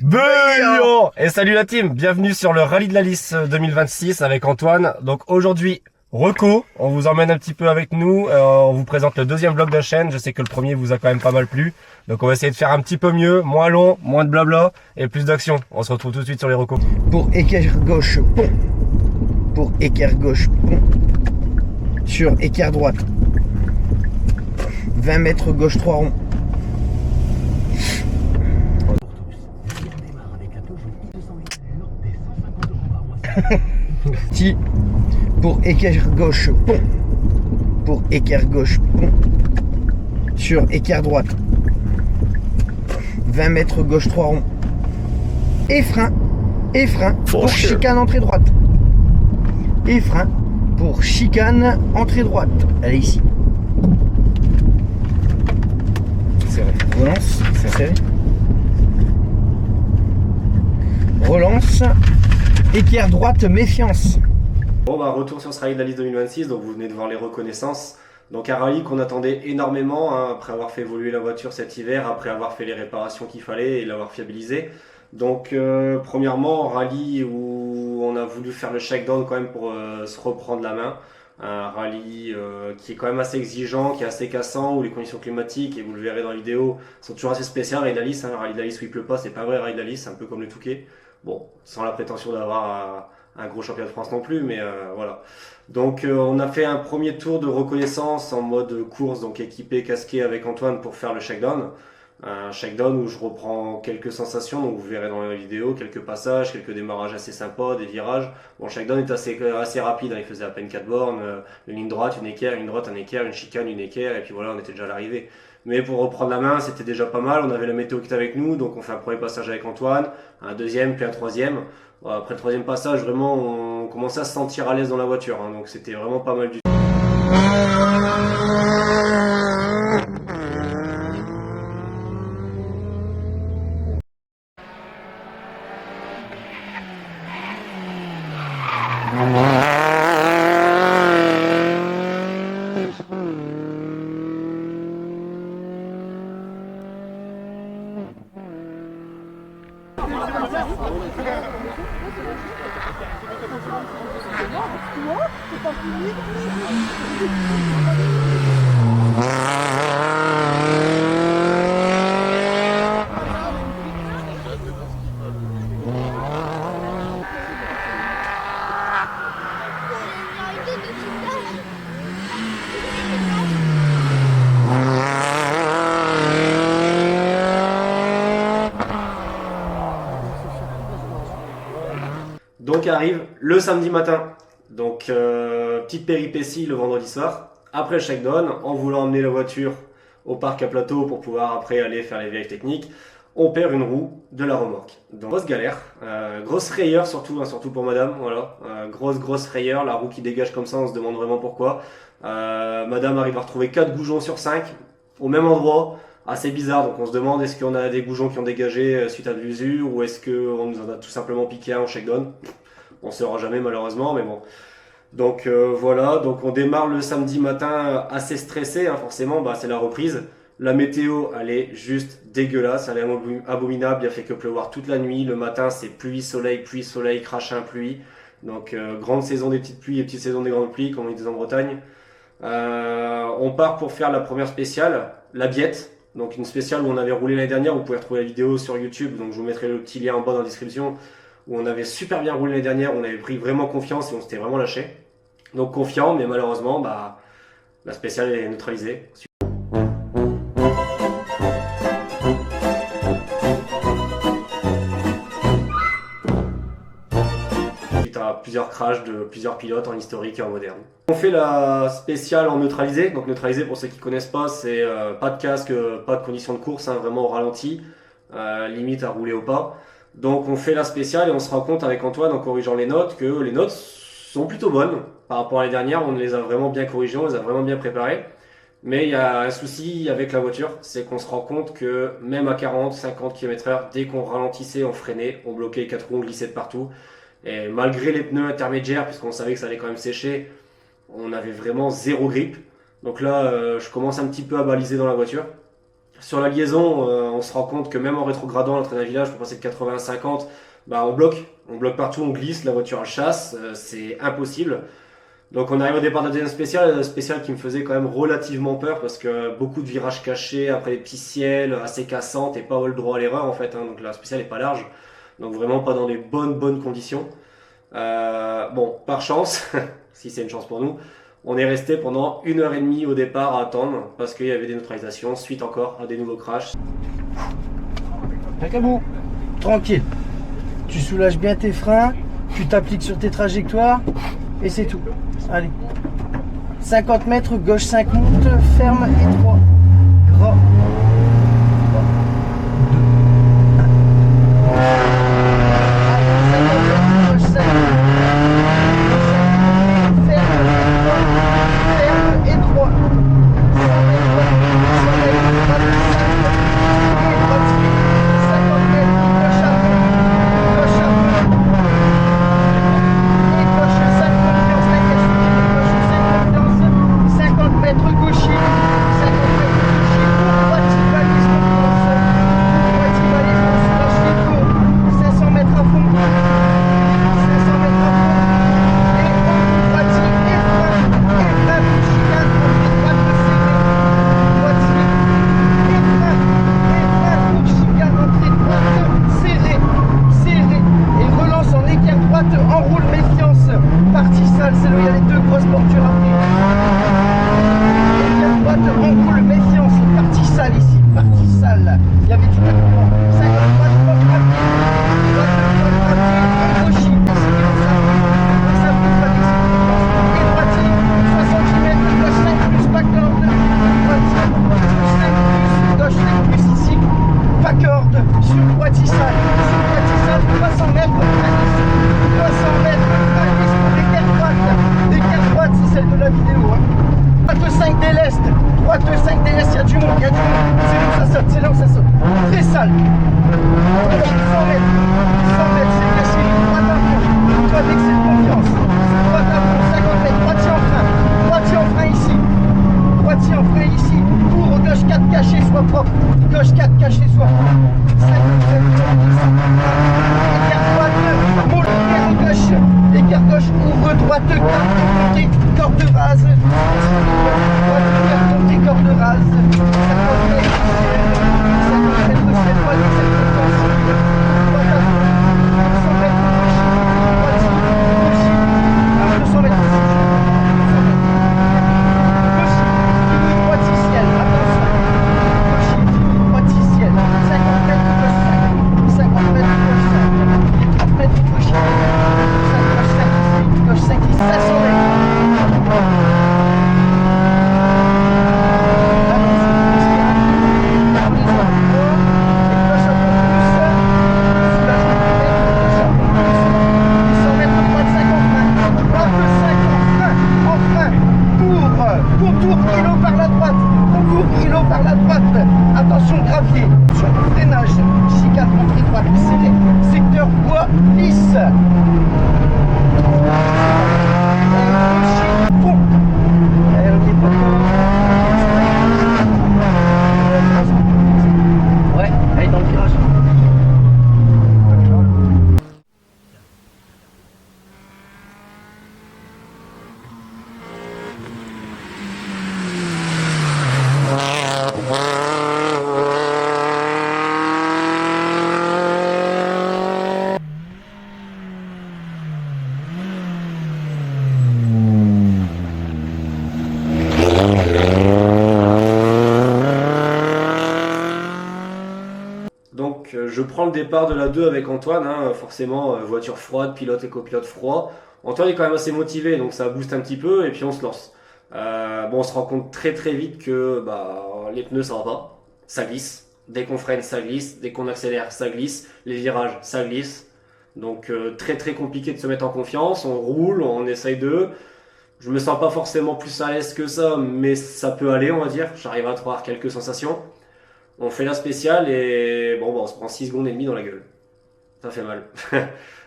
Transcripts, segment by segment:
Beuillon. Et salut la team, bienvenue sur le Rallye de la Lys 2026 avec Antoine. Donc aujourd'hui, reco, on vous emmène un petit peu avec nous, on vous présente le deuxième vlog de la chaîne. Je sais que le premier vous a quand même pas mal plu, donc on va essayer de faire un petit peu mieux, moins long, moins de blabla et plus d'action. On se retrouve tout de suite sur les recos. Pour équerre gauche, pont. Pour équerre gauche, pont. Sur équerre droite. 20 mètres gauche 3 ronds. Petit. Pour équerre gauche, pont. Pour équerre gauche, pont. Sur équerre droite. 20 mètres gauche 3 ronds. Et frein. Et frein pour chicane entrée droite. Et frein pour chicane entrée droite. Allez ici. Serré. Relance. Serré. Relance. Équerre droite, méfiance. Bon bah retour sur ce Rallye de la Lys 2026, donc vous venez de voir les reconnaissances. Donc un rallye qu'on attendait énormément, hein, après avoir fait évoluer la voiture cet hiver, après avoir fait les réparations qu'il fallait et l'avoir fiabilisé. Donc premièrement, rallye où on a voulu faire le shakedown quand même pour se reprendre la main. Un rallye qui est quand même assez exigeant, qui est assez cassant, où les conditions climatiques, et vous le verrez dans la vidéo, sont toujours assez spéciales. Rallye de la Lys, hein, Rallye de la Lys où il pleut pas, c'est pas vrai Rallye de la Lys, c'est un peu comme le Touquet. Bon, sans la prétention d'avoir un gros championnat de France non plus, mais voilà. Donc on a fait un premier tour de reconnaissance en mode course, donc équipé, casqué avec Antoine pour faire le shakedown. Un shakedown où je reprends quelques sensations, donc vous verrez dans la vidéo, quelques passages, quelques démarrages assez sympas, des virages. Bon, le shakedown est assez rapide, hein, il faisait à peine 4 bornes, une ligne droite, une équerre, une droite, un équerre, une chicane, une équerre, et puis voilà, on était déjà à l'arrivée. Mais pour reprendre la main, c'était déjà pas mal, on avait la météo qui était avec nous, donc on fait un premier passage avec Antoine, un deuxième, puis un troisième. Après le troisième passage, vraiment, on commençait à se sentir à l'aise dans la voiture, hein, donc c'était vraiment pas mal du tout. Donc arrive le samedi matin. Donc petite péripétie le vendredi soir. Après le shakedown, en voulant emmener la voiture au parc à plateau pour pouvoir après aller faire les vérifications techniques, on perd une roue de la remorque. Donc grosse galère, grosse frayeur surtout, hein, surtout pour madame, voilà. Grosse frayeur, la roue qui dégage comme ça, on se demande vraiment pourquoi. Madame arrive à retrouver 4 goujons sur 5 au même endroit. Assez bizarre, donc on se demande est-ce qu'on a des goujons qui ont dégagé suite à de l'usure ou est-ce qu'on nous en a tout simplement piqué un en shakedown. On ne saura jamais malheureusement, mais bon. Donc voilà, donc on démarre le samedi matin assez stressé, hein, forcément, bah, c'est la reprise. La météo, elle est juste dégueulasse, elle est abominable, il a fait que pleuvoir toute la nuit. Le matin, c'est pluie, soleil, crachin, pluie. Donc grande saison des petites pluies et petite saison des grandes pluies, comme on dit en Bretagne. On part pour faire la première spéciale, la Biette. Donc une spéciale où on avait roulé l'année dernière, vous pouvez retrouver la vidéo sur YouTube, donc je vous mettrai le petit lien en bas dans la description, où on avait super bien roulé l'année dernière, on avait pris vraiment confiance et on s'était vraiment lâché. Donc confiant, mais malheureusement, bah, la spéciale est neutralisée. Suite à plusieurs crashs de plusieurs pilotes en historique et en moderne. On fait la spéciale en neutralisé. Donc neutralisé, pour ceux qui ne connaissent pas, c'est pas de casque, pas de conditions de course, hein, vraiment au ralenti, limite à rouler au pas. Donc on fait la spéciale et on se rend compte avec Antoine en corrigeant les notes que les notes sont plutôt bonnes par rapport à les dernières. On les a vraiment bien corrigées, on les a vraiment bien préparées. Mais il y a un souci avec la voiture, c'est qu'on se rend compte que même à 40, 50 km/h, dès qu'on ralentissait, on freinait, on bloquait les 4 roues, on glissait de partout. Et malgré les pneus intermédiaires, puisqu'on savait que ça allait quand même sécher, on avait vraiment zéro grip. Donc là, je commence un petit peu à baliser dans la voiture. Sur la liaison, on se rend compte que même en rétrogradant l'entrée d'un village pour passer de 80 à 50, bah on bloque partout, on glisse, la voiture elle chasse, c'est impossible. Donc on arrive au départ de la deuxième spéciale qui me faisait quand même relativement peur parce que beaucoup de virages cachés, après des petits ciels assez cassantes et pas le droit à l'erreur en fait, hein, donc la spéciale est pas large, donc vraiment pas dans les bonnes conditions. Bon, par chance, si c'est une chance pour nous, on est resté pendant 1 heure et demie au départ à attendre parce qu'il y avait des neutralisations suite encore à des nouveaux crashs. Pacabou, tranquille. Tu soulages bien tes freins, tu t'appliques sur tes trajectoires et c'est tout. Allez. 50 mètres, gauche 5 monte, ferme et 3. Gras. Donc je prends le départ de la 2 avec Antoine, hein, forcément voiture froide, pilote et copilote froid. Antoine est quand même assez motivé, donc ça booste un petit peu et puis on se lance. Bon, on se rend compte très vite que les pneus ça va pas, ça glisse. Dès qu'on freine ça glisse, dès qu'on accélère ça glisse, les virages ça glisse. Donc très compliqué de se mettre en confiance, on roule, on essaye de... Je me sens pas forcément plus à l'aise que ça, mais ça peut aller on va dire, j'arrive à avoir quelques sensations. On fait la spéciale et bon, on se prend 6 secondes et demie dans la gueule. Ça fait mal.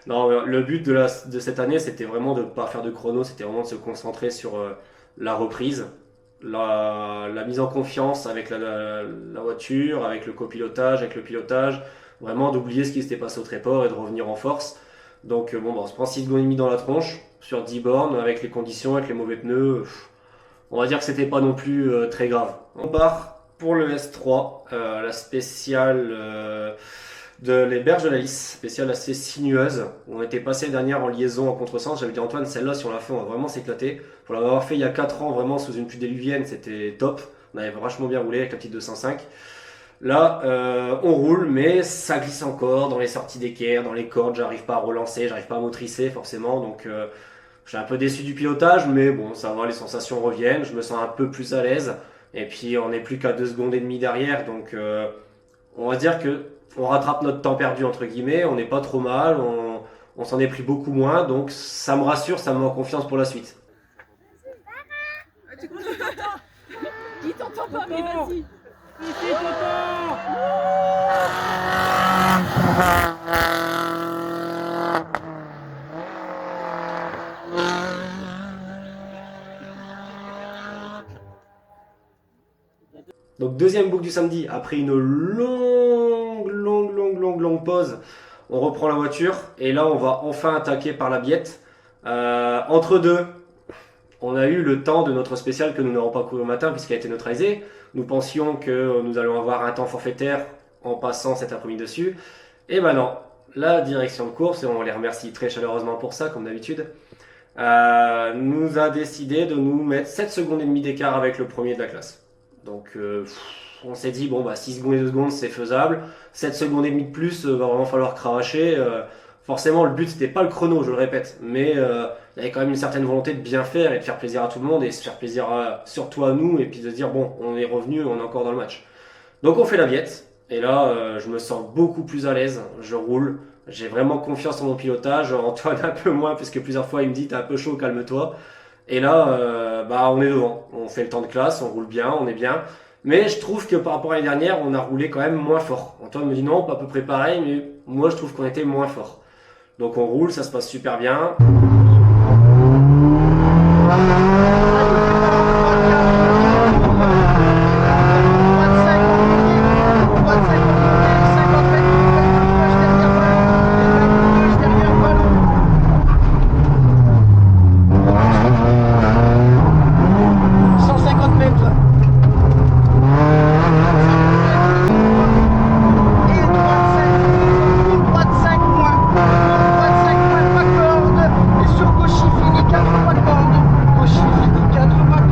Non, le but de cette année, c'était vraiment de ne pas faire de chrono, c'était vraiment de se concentrer sur la reprise. la mise en confiance avec la voiture, avec le copilotage, avec le pilotage, vraiment d'oublier ce qui s'était passé au Tréport et de revenir en force. Donc bon, bah, on se prend 6 secondes et demie dans la tronche sur 10 bornes avec les conditions, avec les mauvais pneus. On va dire que c'était pas non plus très grave. On part pour le S3, la spéciale de les Berges de la Lys, spéciale assez sinueuse. On était passé dernière en liaison en contresens. J'avais dit Antoine, celle-là, si on la fait, on va vraiment s'éclater. Pour l'avoir fait il y a 4 ans, vraiment sous une pluie déluvienne, c'était top. On avait vachement bien roulé avec la petite 205. Là, on roule, mais ça glisse encore dans les sorties d'équerre, dans les cordes. J'arrive pas à relancer, j'arrive pas à motricer forcément. Donc, je suis un peu déçu du pilotage, mais bon, ça va, les sensations reviennent. Je me sens un peu plus à l'aise. Et puis, on n'est plus qu'à 2 secondes et demie derrière. Donc, on va dire que on rattrape notre temps perdu, entre guillemets. On n'est pas trop mal. On s'en est pris beaucoup moins. Donc, ça me rassure, ça me met en confiance pour la suite. Il t'entend pas, mais vas-y. Donc deuxième boucle du samedi, après une longue pause, on reprend la voiture et là on va enfin attaquer par la Biette. Entre deux, on a eu le temps de notre spécial que nous n'avons pas couru au matin puisqu'il a été neutralisé. Nous pensions que nous allions avoir un temps forfaitaire en passant cet après-midi dessus. Et ben non, la direction de course, et on les remercie très chaleureusement pour ça comme d'habitude, nous a décidé de nous mettre 7 secondes et demie d'écart avec le premier de la classe. Donc on s'est dit, bon bah 6 secondes et 2 secondes c'est faisable, 7 secondes et demie de plus va vraiment falloir cravacher. Forcément le but c'était pas le chrono, je le répète, mais il y avait quand même une certaine volonté de bien faire et de faire plaisir à tout le monde et se faire plaisir surtout à nous et puis de se dire bon on est revenu, on est encore dans le match. Donc on fait la Viette et là je me sens beaucoup plus à l'aise, je roule, j'ai vraiment confiance en mon pilotage, Antoine un peu moins puisque plusieurs fois il me dit t'es un peu chaud, calme-toi. Et là, bah, on est devant. On fait le temps de classe, on roule bien, on est bien. Mais je trouve que par rapport à l'année dernière, on a roulé quand même moins fort. Antoine me dit non, pas à peu près pareil, mais moi je trouve qu'on était moins fort. Donc on roule, ça se passe super bien. Gauchy fini 4 pas de bande. Gauchy fini 4 pas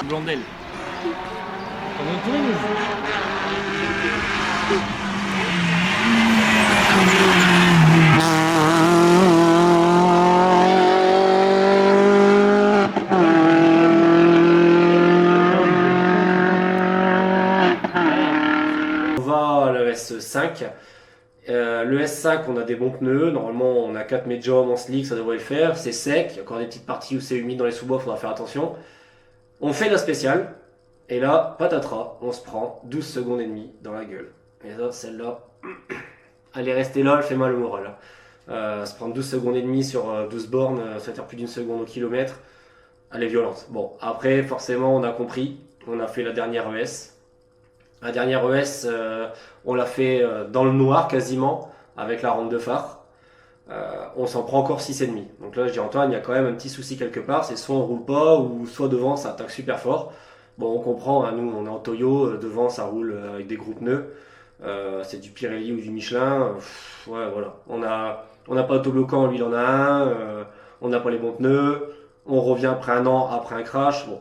Blondel. Comme on tourne. On va à le S5. Le S5, on a des bons pneus. Normalement, on a 4 médiums en slick, ça devrait le faire. C'est sec. Il y a encore des petites parties où c'est humide dans les sous-bois, il faudra faire attention. On fait la spéciale. Et là, patatras, on se prend 12 secondes et demie dans la gueule. Et là, celle-là, elle est restée là, elle fait mal au moral. Se prendre 12 secondes et demie sur 12 bornes, ça veut dire plus d'une seconde au kilomètre. Elle est violente. Bon, après, forcément, on a compris. On a fait la dernière ES. La dernière ES, on l'a fait dans le noir quasiment, avec la rampe de phare. On s'en prend encore 6,5. Donc là, je dis Antoine, il y a quand même un petit souci quelque part. C'est soit on roule pas, ou soit devant, ça attaque super fort. Bon, on comprend, hein, nous, on est en Toyo. Devant, ça roule avec des gros pneus. C'est du Pirelli ou du Michelin. Ouais, voilà. On n'a pas d'autobloquant, lui, il en a un. On n'a pas les bons pneus. On revient après un an, après un crash. Bon,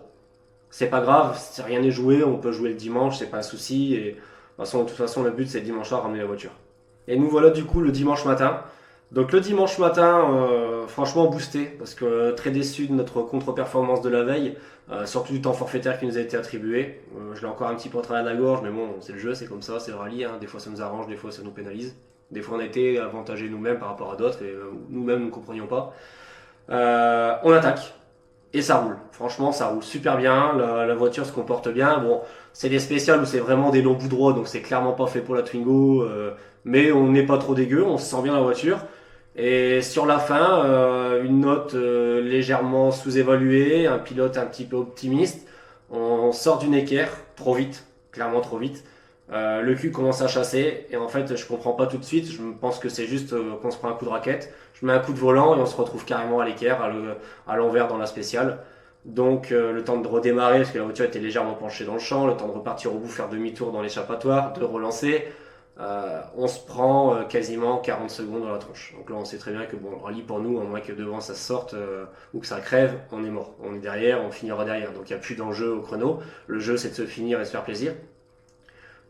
c'est pas grave, si rien n'est joué, on peut jouer le dimanche, c'est pas un souci. Et de toute façon, le but, c'est le dimanche soir, ramener la voiture. Et nous voilà du coup le dimanche matin. Donc le dimanche matin, franchement boosté, parce que très déçu de notre contre-performance de la veille, surtout du temps forfaitaire qui nous a été attribué. Je l'ai encore un petit peu en travers de la gorge, mais bon, c'est le jeu, c'est comme ça, c'est le rallye. Hein. Des fois ça nous arrange, des fois ça nous pénalise. Des fois on a été avantagés nous-mêmes par rapport à d'autres, et nous-mêmes nous ne comprenions pas. On attaque. Et ça roule, franchement ça roule super bien, la voiture se comporte bien. Bon, c'est des spéciales où c'est vraiment des longs bouts droits, donc c'est clairement pas fait pour la Twingo, mais on n'est pas trop dégueu, on se sent bien la voiture. Et sur la fin, une note légèrement sous-évaluée, un pilote un petit peu optimiste. On sort d'une équerre, trop vite, clairement trop vite. Le cul commence à chasser, et en fait je comprends pas tout de suite, je pense que c'est juste qu'on se prend un coup de raquette. Je mets un coup de volant et on se retrouve carrément à l'équerre, à l'envers dans la spéciale. Donc le temps de redémarrer, parce que la voiture était légèrement penchée dans le champ, le temps de repartir au bout, faire demi-tour dans l'échappatoire, de relancer. On se prend quasiment 40 secondes dans la tronche. Donc là on sait très bien que bon, le rallye pour nous, à moins que devant ça sorte ou que ça crève, on est mort. On est derrière, on finira derrière. Donc il n'y a plus d'enjeu au chrono. Le jeu c'est de se finir et se faire plaisir.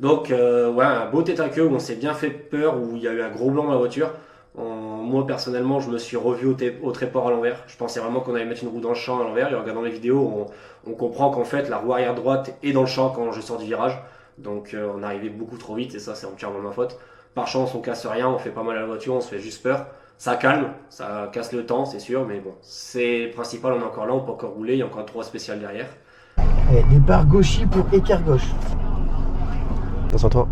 Donc ouais, un beau tête à queue où on s'est bien fait peur, où il y a eu un gros blanc dans la voiture. Moi personnellement je me suis revu au tréport à l'envers. Je pensais vraiment qu'on allait mettre une roue dans le champ à l'envers, et en regardant les vidéos on comprend qu'en fait la roue arrière droite est dans le champ quand je sors du virage. Donc on arrivait beaucoup trop vite, et ça c'est entièrement ma faute. Par chance on casse rien, on fait pas mal à la voiture, on se fait juste peur. Ça calme, ça casse le temps c'est sûr, mais bon, c'est principal, on est encore là, on peut encore rouler, il y a encore 3 spéciales derrière. Et départ gauchy pour écart gauche. Concentre-toi.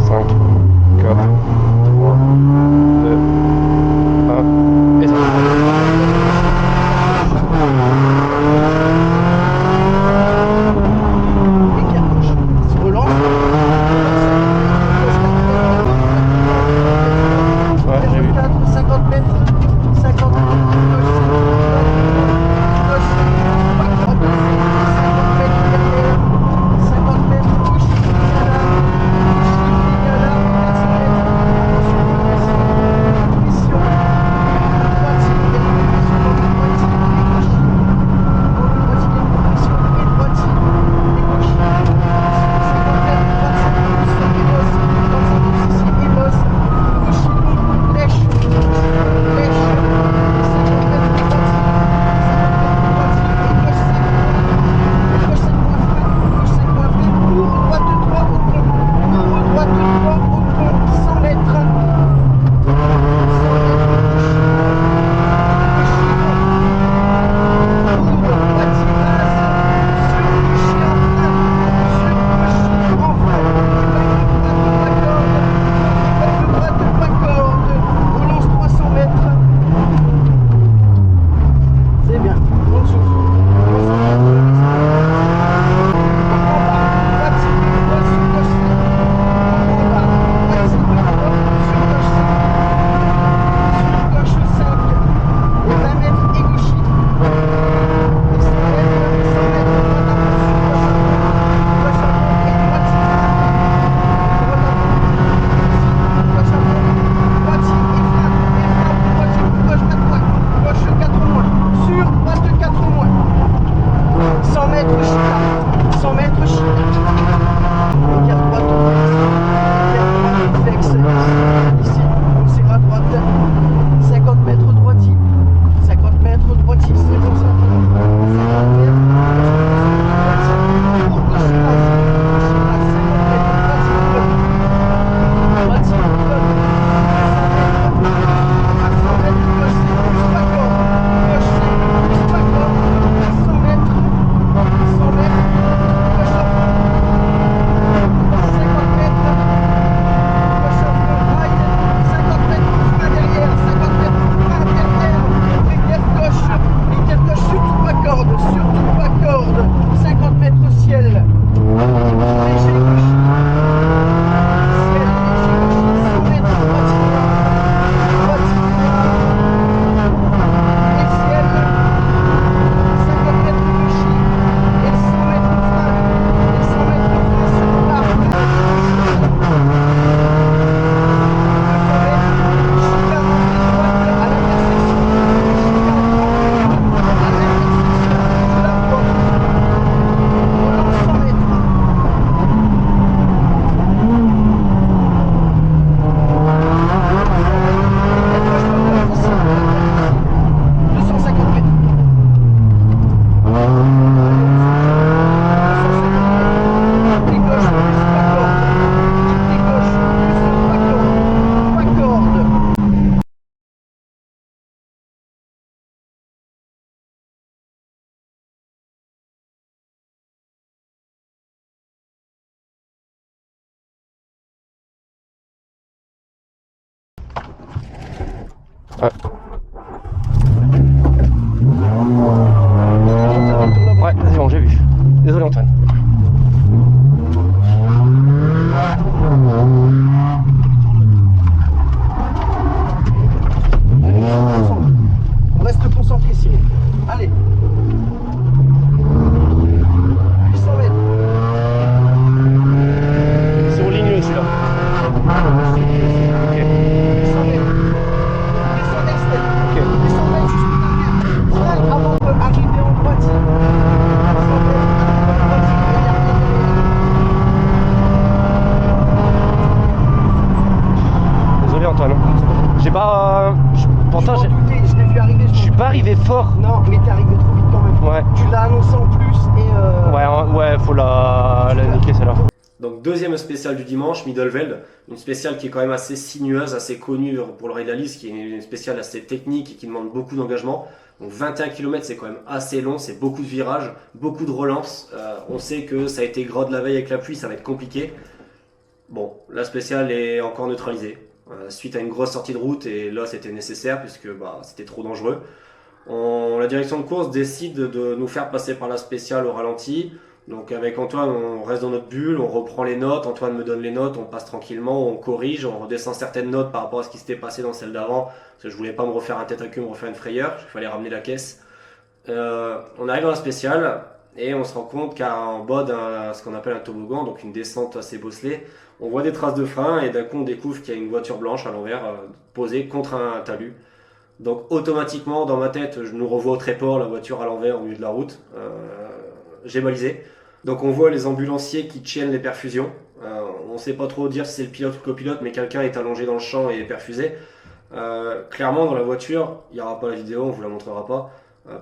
5, 4, 3, 2, 1, et ça. Écart gauche. Se relance. Ouais, j'ai vu. 50 mètres. 50 mètres. Gauche. 50 mètres derrière. 50 mètres gauche. Ouais. Ouais, c'est bon, j'ai vu. Désolé Antoine. On reste concentré, Cyril. Allez. 800 mètres. C'est en ligne celui-là. Ok. 800 mètres. Descendez, Estelle. Ok. Descendez jusqu'au dernier. Freine avant d'arriver en droite. 800 mètres. En droite, Désolé Antoine. J'ai pas. Pourtant, je m'en doutais, je l'ai vu arriver. je suis pas arrivé fort. Non, mais t'es arrivé trop vite quand même. Ouais. Tu l'as annoncé en plus et Ouais, faut la niquer celle-là. Donc deuxième spéciale du dimanche, Middelveld, une spéciale qui est quand même assez sinueuse, assez connue pour le Rallye de la Lys, qui est une spéciale assez technique et qui demande beaucoup d'engagement. Donc 21 km c'est quand même assez long, c'est beaucoup de virages, beaucoup de relances. On sait que ça a été gras de la veille avec la pluie, ça va être compliqué. Bon, la spéciale est encore neutralisée, suite à une grosse sortie de route et là c'était nécessaire puisque c'était trop dangereux. La direction de course décide de nous faire passer par la spéciale au ralenti. Donc avec Antoine, on reste dans notre bulle, on reprend les notes, Antoine me donne les notes, on passe tranquillement, on corrige, on redescend certaines notes par rapport à ce qui s'était passé dans celle d'avant, parce que je voulais pas me refaire un tête à queue, me refaire une frayeur, il fallait ramener la caisse. On arrive dans la spéciale et on se rend compte qu'en bas d'un ce qu'on appelle un toboggan, donc une descente assez bosselée, on voit des traces de frein et d'un coup on découvre qu'il y a une voiture blanche à l'envers posée contre un talus. Donc automatiquement dans ma tête, je nous revois au tréport, la voiture à l'envers au milieu de la route. J'ai balisé. Donc on voit les ambulanciers qui tiennent les perfusions. On ne sait pas trop dire si c'est le pilote ou le copilote, mais quelqu'un est allongé dans le champ et est perfusé. Clairement dans la voiture, il n'y aura pas la vidéo, on ne vous la montrera pas.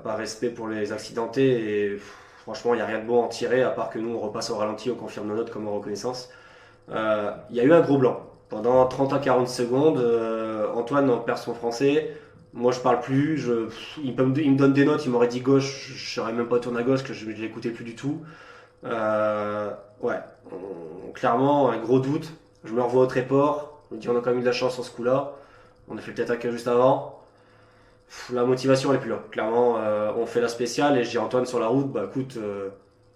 Par respect pour les accidentés et franchement il n'y a rien de bon à en tirer à part que nous on repasse au ralenti, on confirme nos notes comme en reconnaissance. Il y a eu un gros blanc. Pendant 30 à 40 secondes, Antoine en perd son français. Moi je parle plus, il me donne des notes, il m'aurait dit gauche, je serais même pas tourné à gauche, que je l'écoutais plus du tout. Clairement un gros doute. Je me revois au tréport, je me dis on a quand même eu de la chance sur ce coup-là. On a fait le tête à queue juste avant. La motivation elle est plus là. Clairement, on fait la spéciale et je dis à Antoine sur la route, bah écoute,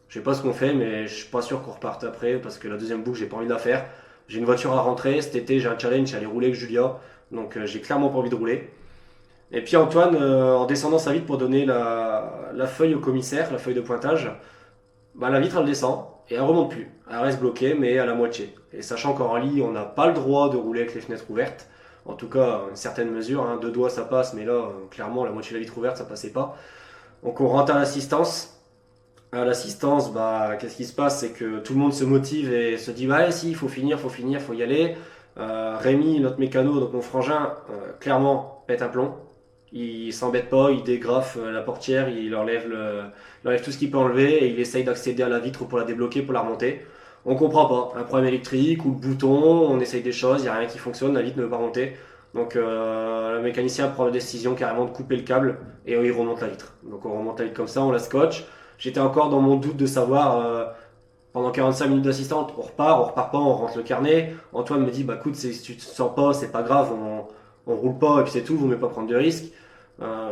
je sais pas ce qu'on fait, mais je suis pas sûr qu'on reparte après parce que la deuxième boucle j'ai pas envie de la faire. J'ai une voiture à rentrer, cet été j'ai un challenge, aller rouler avec Julia, donc j'ai clairement pas envie de rouler. Et puis Antoine, en descendant sa vitre pour donner la feuille au commissaire, la feuille de pointage, la vitre elle descend et elle remonte plus. Elle reste bloquée mais à la moitié. Et sachant qu'en rallye, on n'a pas le droit de rouler avec les fenêtres ouvertes, en tout cas une certaine mesure, hein, 2 doigts ça passe, mais là clairement la moitié de la vitre ouverte ça passait pas. Donc on rentre à l'assistance. À l'assistance, qu'est-ce qui se passe? C'est que tout le monde se motive et se dit ouais si, il faut finir, faut y aller. Rémi, notre mécano, donc mon frangin, clairement pète un plomb. Il s'embête pas, il dégrafe la portière, il enlève tout ce qu'il peut enlever et il essaye d'accéder à la vitre pour la débloquer, pour la remonter. On comprend pas, un problème électrique ou le bouton, on essaye des choses, il n'y a rien qui fonctionne, la vitre ne veut pas remonter. Donc le mécanicien prend la décision carrément de couper le câble et il remonte la vitre. Donc on remonte la vitre comme ça, on la scotche. J'étais encore dans mon doute de savoir, pendant 45 minutes d'assistante, on repart pas, on rentre le carnet. Antoine me dit, écoute, si tu te sens pas, c'est pas grave, on roule pas et puis c'est tout, vous ne pouvez pas prendre de risques.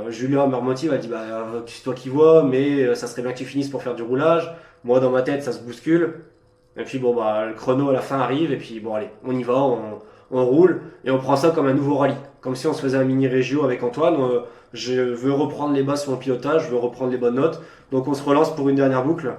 Julien me remotive, elle dit, c'est toi qui vois, mais ça serait bien que tu finisses pour faire du roulage. Moi, dans ma tête, ça se bouscule. Et puis le chrono à la fin arrive et puis allez, on y va, on roule et on prend ça comme un nouveau rallye. Comme si on se faisait un mini régio avec Antoine. Je veux reprendre les bases sur mon pilotage, je veux reprendre les bonnes notes. Donc on se relance pour une dernière boucle.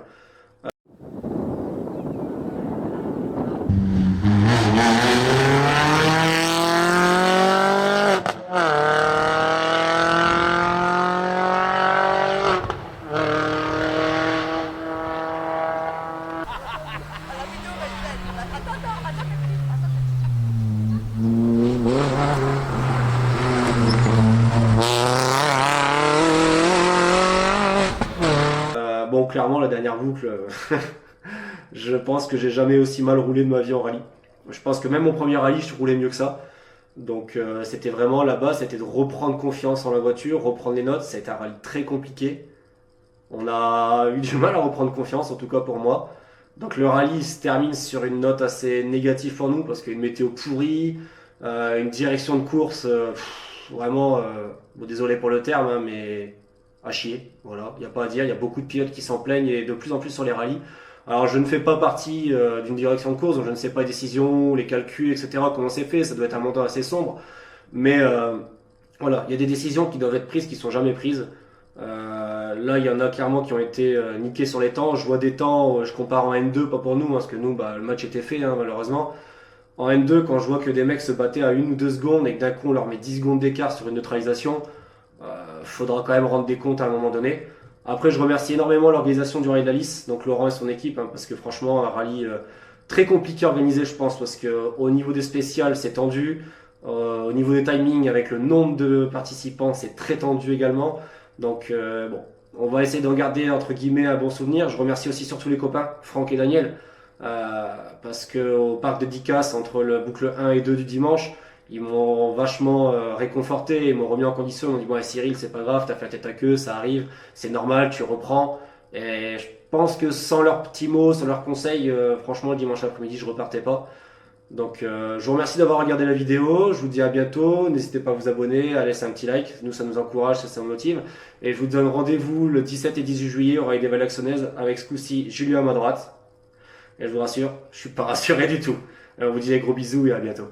Clairement la dernière boucle, je pense que j'ai jamais aussi mal roulé de ma vie en rallye. Je pense que même mon premier rallye, je roulais mieux que ça. Donc c'était vraiment là-bas, c'était de reprendre confiance en la voiture, reprendre les notes. Ça a été un rallye très compliqué. On a eu du mal à reprendre confiance, en tout cas pour moi. Donc le rallye se termine sur une note assez négative pour nous parce qu'une météo pourrie, une direction de course vraiment, bon, désolé pour le terme, hein, mais à chier. Voilà, il n'y a pas à dire. Il y a beaucoup de pilotes qui s'en plaignent et de plus en plus sur les rallyes. Alors, je ne fais pas partie d'une direction de course, donc je ne sais pas les décisions, les calculs, etc., comment c'est fait. Ça doit être un montant assez sombre. Mais voilà, il y a des décisions qui doivent être prises qui sont jamais prises. Là, il y en a clairement qui ont été niqués sur les temps. Je vois des temps, je compare en N2, pas pour nous, hein, parce que nous, bah, le match était fait, hein, malheureusement. En N2, quand je vois que des mecs se battaient à 1 ou 2 secondes et que d'un coup on leur met 10 secondes d'écart sur une neutralisation, faudra quand même rendre des comptes à un moment donné. Après, je remercie énormément l'organisation du Rallye de la Lys, donc Laurent et son équipe, hein, parce que franchement, un rallye très compliqué à organiser, je pense, parce que au niveau des spéciales, c'est tendu. Au niveau des timings, avec le nombre de participants, c'est très tendu également. Donc, bon, on va essayer d'en garder entre guillemets un bon souvenir. Je remercie aussi surtout les copains, Franck et Daniel, parce que au parc de Dicas, entre le boucle 1 et 2 du dimanche, ils m'ont vachement réconforté, ils m'ont remis en condition. Ils m'ont dit, bon, Cyril, c'est pas grave, t'as fait la tête à queue, ça arrive, c'est normal, tu reprends. Et je pense que sans leurs petits mots, sans leurs conseils, franchement, le dimanche après-midi, je repartais pas. Donc, je vous remercie d'avoir regardé la vidéo. Je vous dis à bientôt. N'hésitez pas à vous abonner, à laisser un petit like. Nous, ça nous encourage, ça nous motive. Et je vous donne rendez-vous le 17 et 18 juillet au Rallye des Valais-Axonaises avec ce coup-ci Julien à ma droite. Et je vous rassure, je suis pas rassuré du tout. Alors, on vous dit des gros bisous et à bientôt.